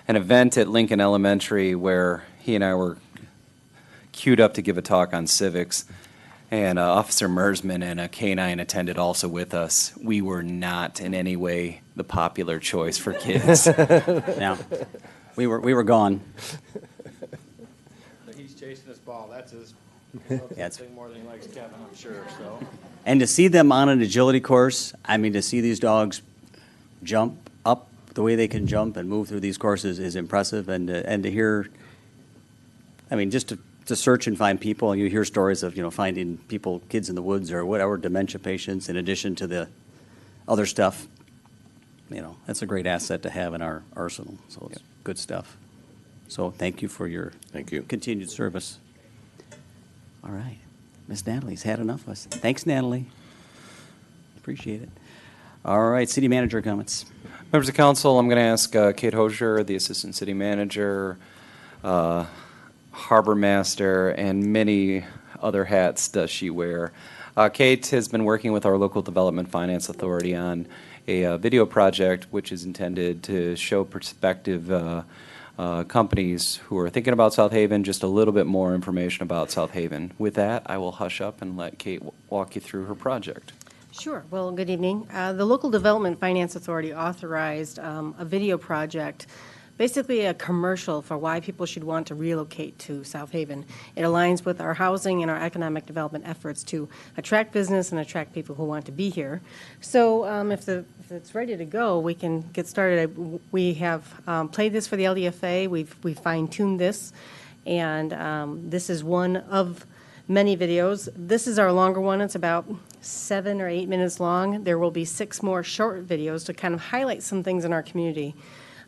Speaker 9: an event at Lincoln Elementary where he and I were queued up to give a talk on civics, and Officer Mersman and a K-9 attended also with us. We were not in any way the popular choice for kids.
Speaker 1: Yeah, we were gone.
Speaker 17: He's chasing this ball. That's his thing more than he likes Kevin, I'm sure. So.
Speaker 1: And to see them on an agility course, I mean, to see these dogs jump up the way they can jump and move through these courses is impressive. And to hear, I mean, just to search and find people, and you hear stories of, finding people, kids in the woods or whatever, dementia patients, in addition to the other stuff, that's a great asset to have in our arsenal. So it's good stuff. So thank you for your continued service. All right. Miss Natalie's had enough of us. Thanks, Natalie. Appreciate it. All right, city manager comments.
Speaker 9: Members of council, I'm going to ask Kate Hosier, the assistant city manager, harbor master, and many other hats does she wear. Kate has been working with our local development finance authority on a video project which is intended to show prospective companies who are thinking about South Haven just a little bit more information about South Haven. With that, I will hush up and let Kate walk you through her project.
Speaker 18: Sure. Well, good evening. The Local Development Finance Authority authorized a video project, basically a commercial for why people should want to relocate to South Haven. It aligns with our housing and our economic development efforts to attract business and attract people who want to be here. So if it's ready to go, we can get started. We have played this for the LDFA. We've fine-tuned this, and this is one of many videos. This is our longer one. It's about 7 or 8 minutes long. There will be 6 more short videos to kind of highlight some things in our community.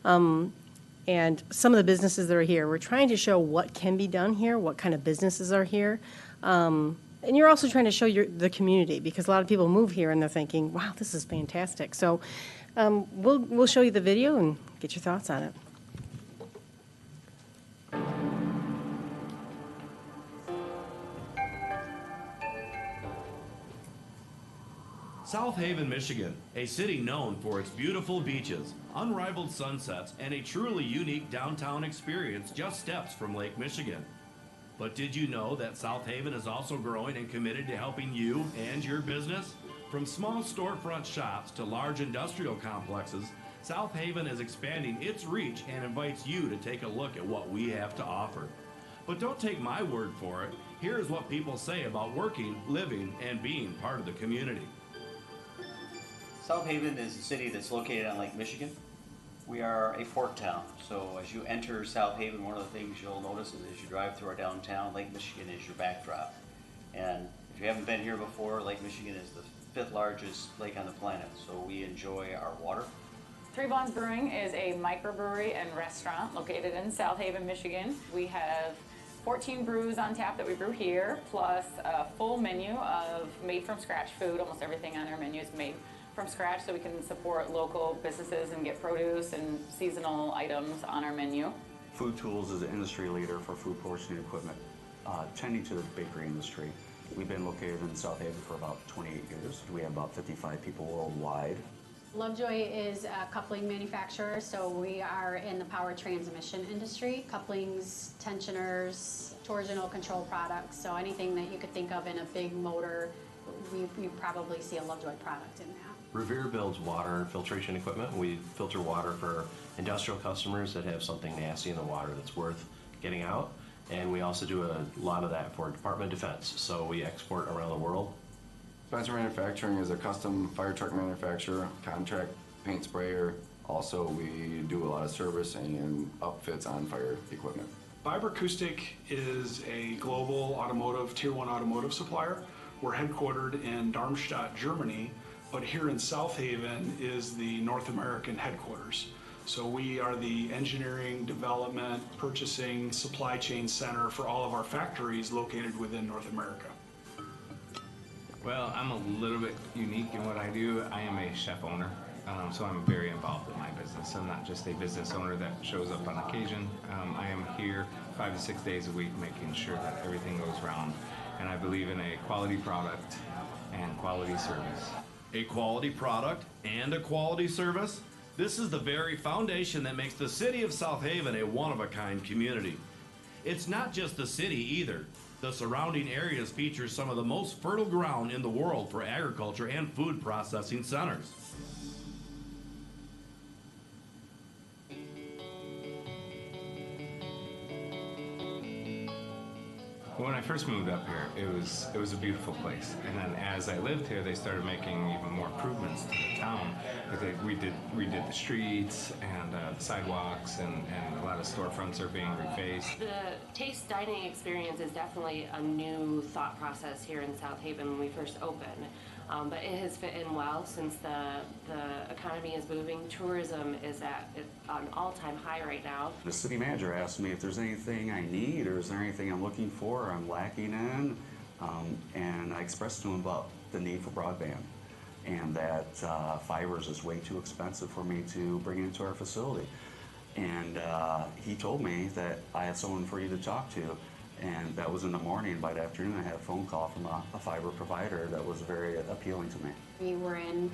Speaker 18: And some of the businesses that are here. We're trying to show what can be done here, what kind of businesses are here. And you're also trying to show the community, because a lot of people move here and they're thinking, wow, this is fantastic. So we'll show you the video and get your thoughts on it.
Speaker 19: South Haven, Michigan, a city known for its beautiful beaches, unrivaled sunsets, and a truly unique downtown experience just steps from Lake Michigan. But did you know that South Haven is also growing and committed to helping you and your business? From small storefront shops to large industrial complexes, South Haven is expanding its reach and invites you to take a look at what we have to offer. But don't take my word for it. Here's what people say about working, living, and being part of the community.
Speaker 1: South Haven is a city that's located on Lake Michigan. We are a port town, so as you enter South Haven, one of the things you'll notice is as you drive through our downtown, Lake Michigan is your backdrop. And if you haven't been here before, Lake Michigan is the 5th largest lake on the planet, so we enjoy our water.
Speaker 20: Three Bonds Brewing is a microbrewery and restaurant located in South Haven, Michigan. We have 14 brews on tap that we brew here, plus a full menu of made from scratch food. Almost everything on our menu is made from scratch, so we can support local businesses and get produce and seasonal items on our menu.
Speaker 21: Food Tools is an industry leader for food portioning equipment, tending to the bakery industry. We've been located in South Haven for about 28 years. We have about 55 people worldwide.
Speaker 22: Lovejoy is a coupling manufacturer, so we are in the power transmission industry. Couplings, tensioners, torsional control products, so anything that you could think of in a big motor, you probably see a Lovejoy product in that.
Speaker 23: Revere builds water filtration equipment. We filter water for industrial customers that have something nasty in the water that's worth getting out. And we also do a lot of that for Department of Defense, so we export around the world.
Speaker 24: Spencer Manufacturing is a custom fire truck manufacturer, contract paint sprayer. Also, we do a lot of service and upfits on fire equipment.
Speaker 25: Fiber Acoustic is a global automotive, tier 1 automotive supplier. We're headquartered in Darmstadt, Germany, but here in South Haven is the North American headquarters. So we are the engineering, development, purchasing, supply chain center for all of our factories located within North America.
Speaker 26: Well, I'm a little bit unique in what I do. I am a chef owner, so I'm very involved in my business. I'm not just a business owner that shows up on occasion. I am here 5 to 6 days a week making sure that everything goes round. And I believe in a quality product and quality service.
Speaker 19: A quality product and a quality service? This is the very foundation that makes the city of South Haven a one-of-a-kind community. It's not just the city either. The surrounding areas feature some of the most fertile ground in the world for agriculture and food processing centers.
Speaker 26: When I first moved up here, it was a beautiful place. And then as I lived here, they started making even more improvements to the town. We redid the streets and the sidewalks, and a lot of storefronts are being refaced.
Speaker 27: The Taste dining experience is definitely a new thought process here in South Haven when we first opened. But it has fit in well since the economy is booming. Tourism is at an all-time high right now.
Speaker 21: The city manager asked me if there's anything I need or is there anything I'm looking for or I'm lacking in, and I expressed to him about the need for broadband and that fibers is way too expensive for me to bring into our facility. And he told me that I had someone for you to talk to. And that was in the morning. By the afternoon, I had a phone call from a fiber provider that was very appealing to me.
Speaker 22: We were in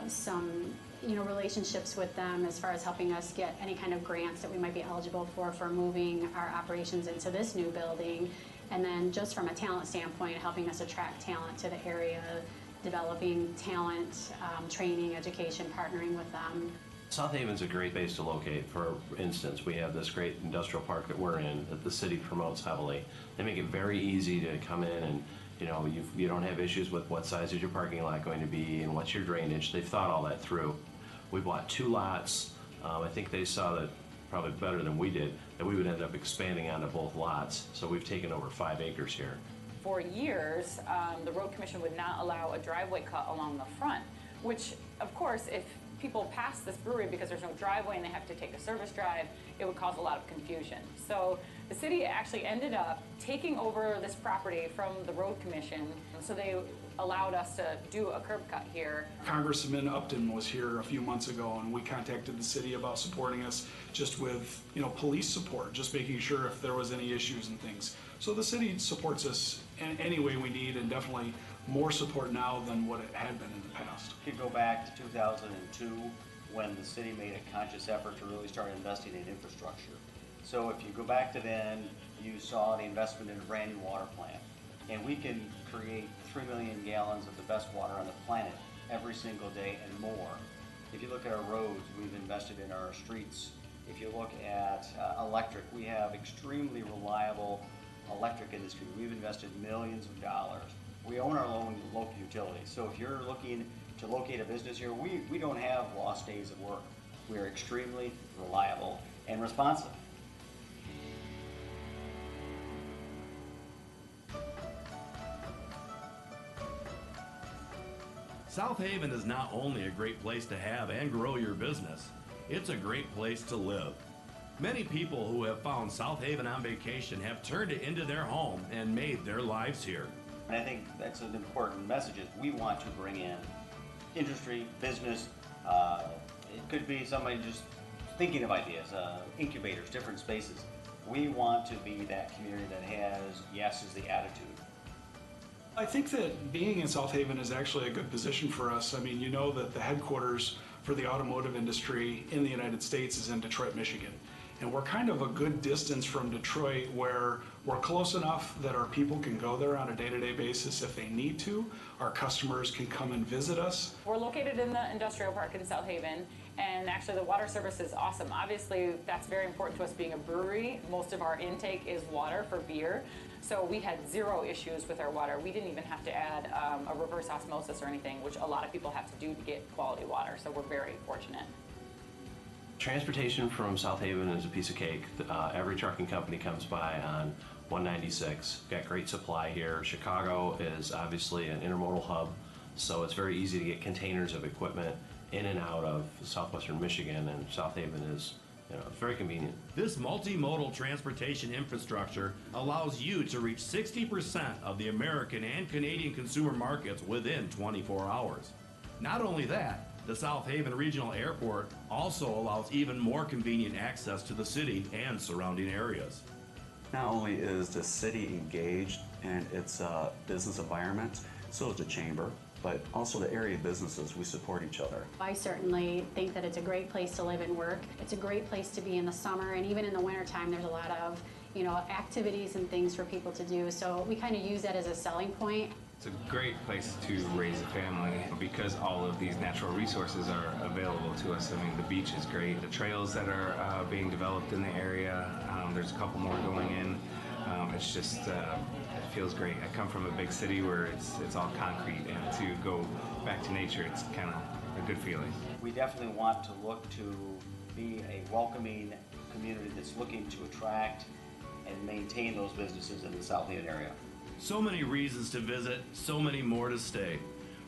Speaker 22: some relationships with them as far as helping us get any kind of grants that we might be eligible for moving our operations into this new building. And then just from a talent standpoint, helping us attract talent to the area, developing talent, training, education, partnering with them.
Speaker 23: South Haven's a great base to locate. For instance, we have this great industrial park that we're in that the city promotes heavily. They make it very easy to come in and you don't have issues with what size is your parking lot going to be and what's your drainage. They've thought all that through. We bought 2 lots. I think they saw that probably better than we did, that we would end up expanding onto both lots. So we've taken over 5 acres here.
Speaker 20: For years, the road commission would not allow a driveway cut along the front, which, of course, if people pass this brewery because there's no driveway and they have to take a service drive, it would cause a lot of confusion. So The city actually ended up taking over this property from the road commission, so they allowed us to do a curb cut here.
Speaker 25: Congressman Upton was here a few months ago, and we contacted the city about supporting us just with, police support, just making sure if there was any issues and things. So the city supports us in any way we need, and definitely more support now than what it had been in the past.
Speaker 1: You could go back to 2002 when the city made a conscious effort to really start investing in infrastructure. So if you go back to then, you saw the investment in a brand new water plant. And we can create 3 million gallons of the best water on the planet every single day and more. If you look at our roads, we've invested in our streets. If you look at electric, we have extremely reliable electric industry. We've invested millions of dollars. We own our own local utilities. So if you're looking to locate a business here, we don't have lost days of work. We are extremely reliable and responsive.
Speaker 19: South Haven is not only a great place to have and grow your business, it's a great place to live. Many people who have found South Haven on vacation have turned it into their home and made their lives here.
Speaker 1: And I think that's an important message is we want to bring in industry, business, it could be somebody just thinking of ideas, incubators, different spaces. We want to be that community that has yes as the attitude.
Speaker 25: I think that being in South Haven is actually a good position for us. I mean, you know that the headquarters for the automotive industry in the United States is in Detroit, Michigan. And we're kind of a good distance from Detroit where we're close enough that our people can go there on a day-to-day basis if they need to. Our customers can come and visit us.
Speaker 20: We're located in the industrial park in South Haven, and actually the water service is awesome. Obviously, that's very important to us being a brewery. Most of our intake is water for beer. So we had zero issues with our water. We didn't even have to add a reverse osmosis or anything, which a lot of people have to do to get quality water. So we're very fortunate.
Speaker 23: Transportation from South Haven is a piece of cake. Every trucking company comes by on 196. Got great supply here. Chicago is obviously an intermodal hub, so it's very easy to get containers of equipment in and out of southwestern Michigan, and South Haven is it's very convenient.
Speaker 19: This multimodal transportation infrastructure allows you to reach 60% of the American and Canadian consumer markets within 24 hours. Not only that, the South Haven Regional Airport also allows even more convenient access to the city and surrounding areas.
Speaker 21: Not only is the city engaged in its business environment, so is the chamber, but also the area businesses, we support each other.
Speaker 22: I certainly think that it's a great place to live and work. It's a great place to be in the summer, and even in the wintertime, there's a lot of activities and things for people to do. So we kind of use that as a selling point.
Speaker 26: It's a great place to raise a family because all of these natural resources are available to us. I mean, the beach is great. The trails that are being developed in the area, there's a couple more going in. It's just, it feels great. I come from a big city where it's all concrete, and to go back to nature, it's kind of a good feeling.
Speaker 1: We definitely want to look to be a welcoming community that's looking to attract and maintain those businesses in the South Haven area.
Speaker 19: So many reasons to visit, so many more to stay.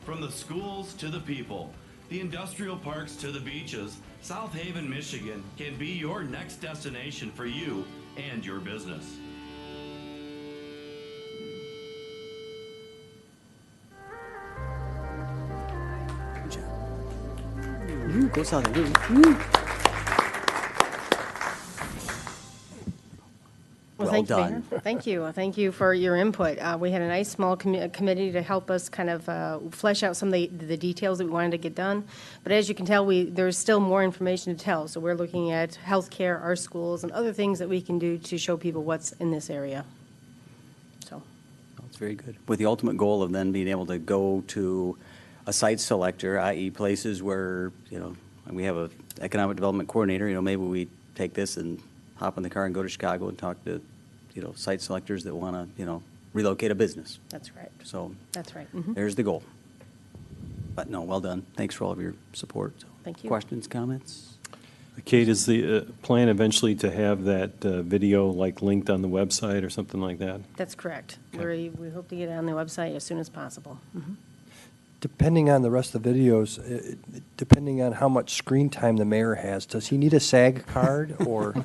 Speaker 19: From the schools to the people, the industrial parks to the beaches, South Haven, Michigan can be your next destination for you and your business.
Speaker 1: Good job. Go South Haven.
Speaker 18: Well,
Speaker 1: Well
Speaker 18: thank you,
Speaker 1: done.
Speaker 18: Mayor. Thank you. Thank you for your input. We had a nice small committee to help us kind of flesh out some of the details that we wanted to get done. But as you can tell, there's still more information to tell. So we're looking at healthcare, our schools, and other things that we can do to show people what's in this area. So.
Speaker 1: That's very good. With the ultimate goal of then being able to go to a site selector, i.e. places where, we have an economic development coordinator, maybe we take this and hop in the car and go to Chicago and talk to, site selectors that want to, relocate a business.
Speaker 18: That's right.
Speaker 1: So
Speaker 18: That's right.
Speaker 1: there's the goal. But no, well done. Thanks for all of your support. So,
Speaker 18: Thank you.
Speaker 1: Questions, comments?
Speaker 2: Kate, is the plan eventually to have that video linked on the website or something like that?
Speaker 18: That's correct. We hope to get it on the website as soon as possible. Mm-hmm.
Speaker 3: Depending on the rest of the videos, depending on how much screen time the mayor has, does he need a SAG card or?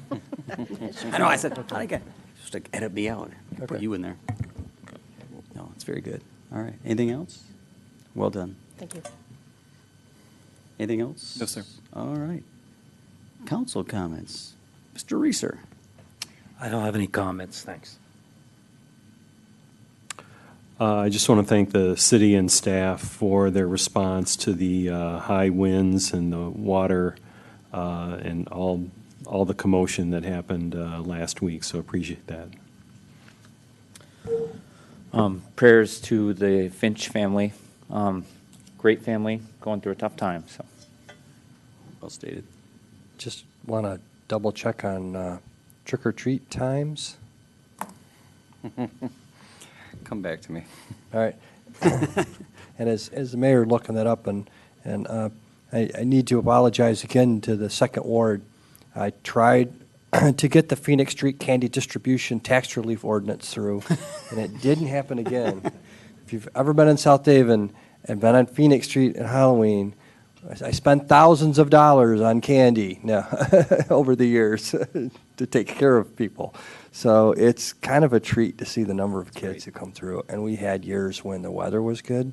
Speaker 1: I know, I said, I get to edit me out. Put you in there. No, it's very good. All right. Anything else? Well done.
Speaker 18: Thank you.
Speaker 1: Anything else?
Speaker 4: No, sir.
Speaker 1: All right. Council comments. Mr. Reeser.
Speaker 4: I don't have any comments, thanks.
Speaker 2: I just want to thank the city and staff for their response to the high winds and the water and all the commotion that happened last week, so appreciate that.
Speaker 4: Prayers to the Finch family. Great family, going through a tough time, so.
Speaker 1: Well stated.
Speaker 3: Just want to double check on trick or treat times.
Speaker 1: Come back to me.
Speaker 3: All right. And as the mayor looking that up, and I need to apologize again to the Second Ward. I tried to get the Phoenix Street candy distribution tax relief ordinance through, and it didn't happen again. If you've ever been in South Haven and been on Phoenix Street at Halloween, I spent thousands of dollars on candy over the years to take care of people. So it's kind of a treat to see the number of kids who come through. And we had years when the weather was good,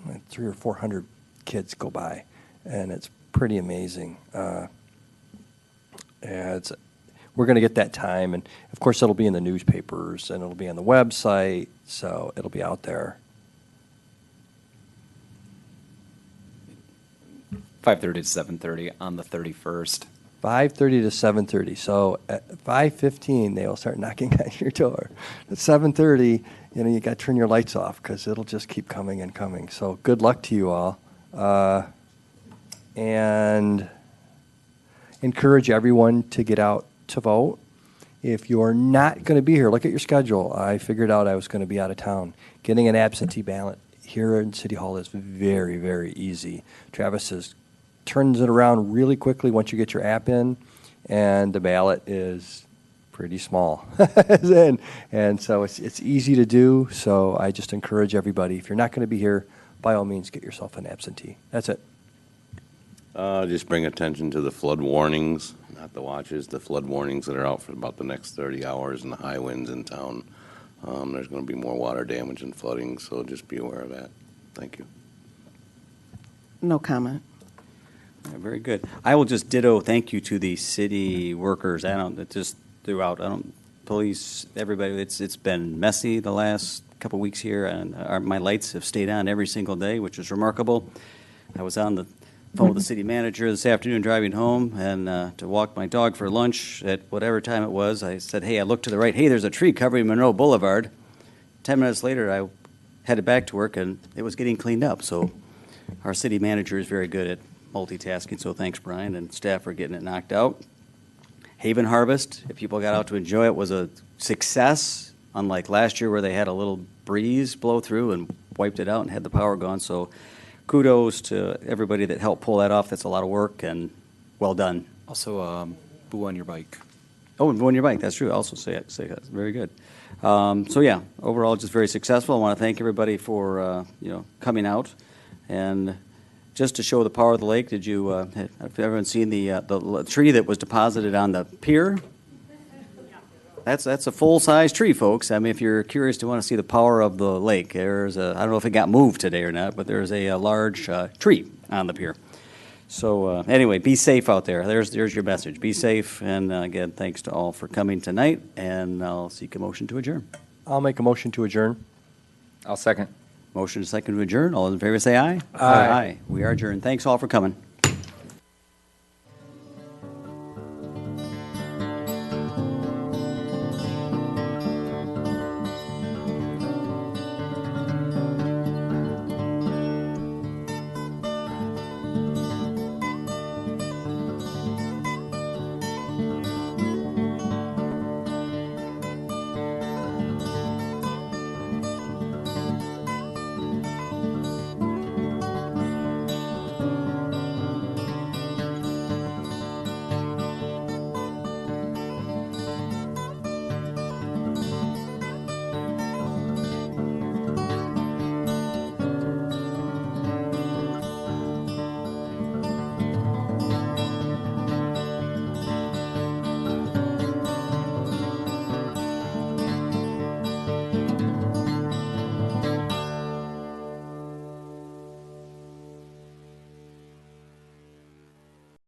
Speaker 3: like 300 or 400 kids go by, and it's pretty amazing. We're going to get that time, and of course it'll be in the newspapers and it'll be on the website, so it'll be out there.
Speaker 4: 5:30 to 7:30 on the 31st.
Speaker 3: 5:30 to 7:30. So at 5:15, they will start knocking at your door. At 7:30, you got to turn your lights off because it'll just keep coming and coming. So good luck to you all. And encourage everyone to get out to vote. If you're not going to be here, look at your schedule. I figured out I was going to be out of town. Getting an absentee ballot here in City Hall is very, very easy. Travis turns it around really quickly once you get your app in, and the ballot is pretty small. and so it's easy to do, so I just encourage everybody, if you're not going to be here, by all means, get yourself an absentee. That's it.
Speaker 5: Just bring attention to the flood warnings, not the watches, the flood warnings that are out for about the next 30 hours and the high winds in town. There's going to be more water damage and flooding, so just be aware of that. Thank you.
Speaker 12: No comment.
Speaker 1: Yeah, very good. I will just ditto thank you to the city workers. Police, everybody. It's been messy the last couple weeks here, and my lights have stayed on every single day, which is remarkable. I was on the phone with the city manager this afternoon driving home, and to walk my dog for lunch at whatever time it was, I said, hey, I looked to the right. Hey, there's a tree covering Monroe Boulevard. 10 minutes later, I headed back to work, and it was getting cleaned up. So our city manager is very good at multitasking, so thanks, Brian, and staff for getting it knocked out. Haven Harvest, if people got out to enjoy it, was a success, unlike last year where they had a little breeze blow through and wiped it out and had the power gone. So kudos to everybody that helped pull that off. That's a lot of work, and well done.
Speaker 4: Also, Boo on Your Bike.
Speaker 1: Oh, and Boo on Your Bike, that's true. Also say that. Very good. So yeah, overall just very successful. I want to thank everybody for coming out. And just to show the power of the lake, have everyone seen the tree that was deposited on the pier? That's a full-size tree, folks. I mean, if you're curious to want to see the power of the lake, I don't know if it got moved today or not, but there's a large tree on the pier. So anyway, be safe out there. There's your message. Be safe, and again, thanks to all for coming tonight, and I'll seek a motion to adjourn.
Speaker 3: I'll make a motion to adjourn.
Speaker 4: I'll second.
Speaker 1: Motion to second to adjourn. All those in favor say aye.
Speaker 3: Aye.
Speaker 1: We are adjourned. Thanks all for coming.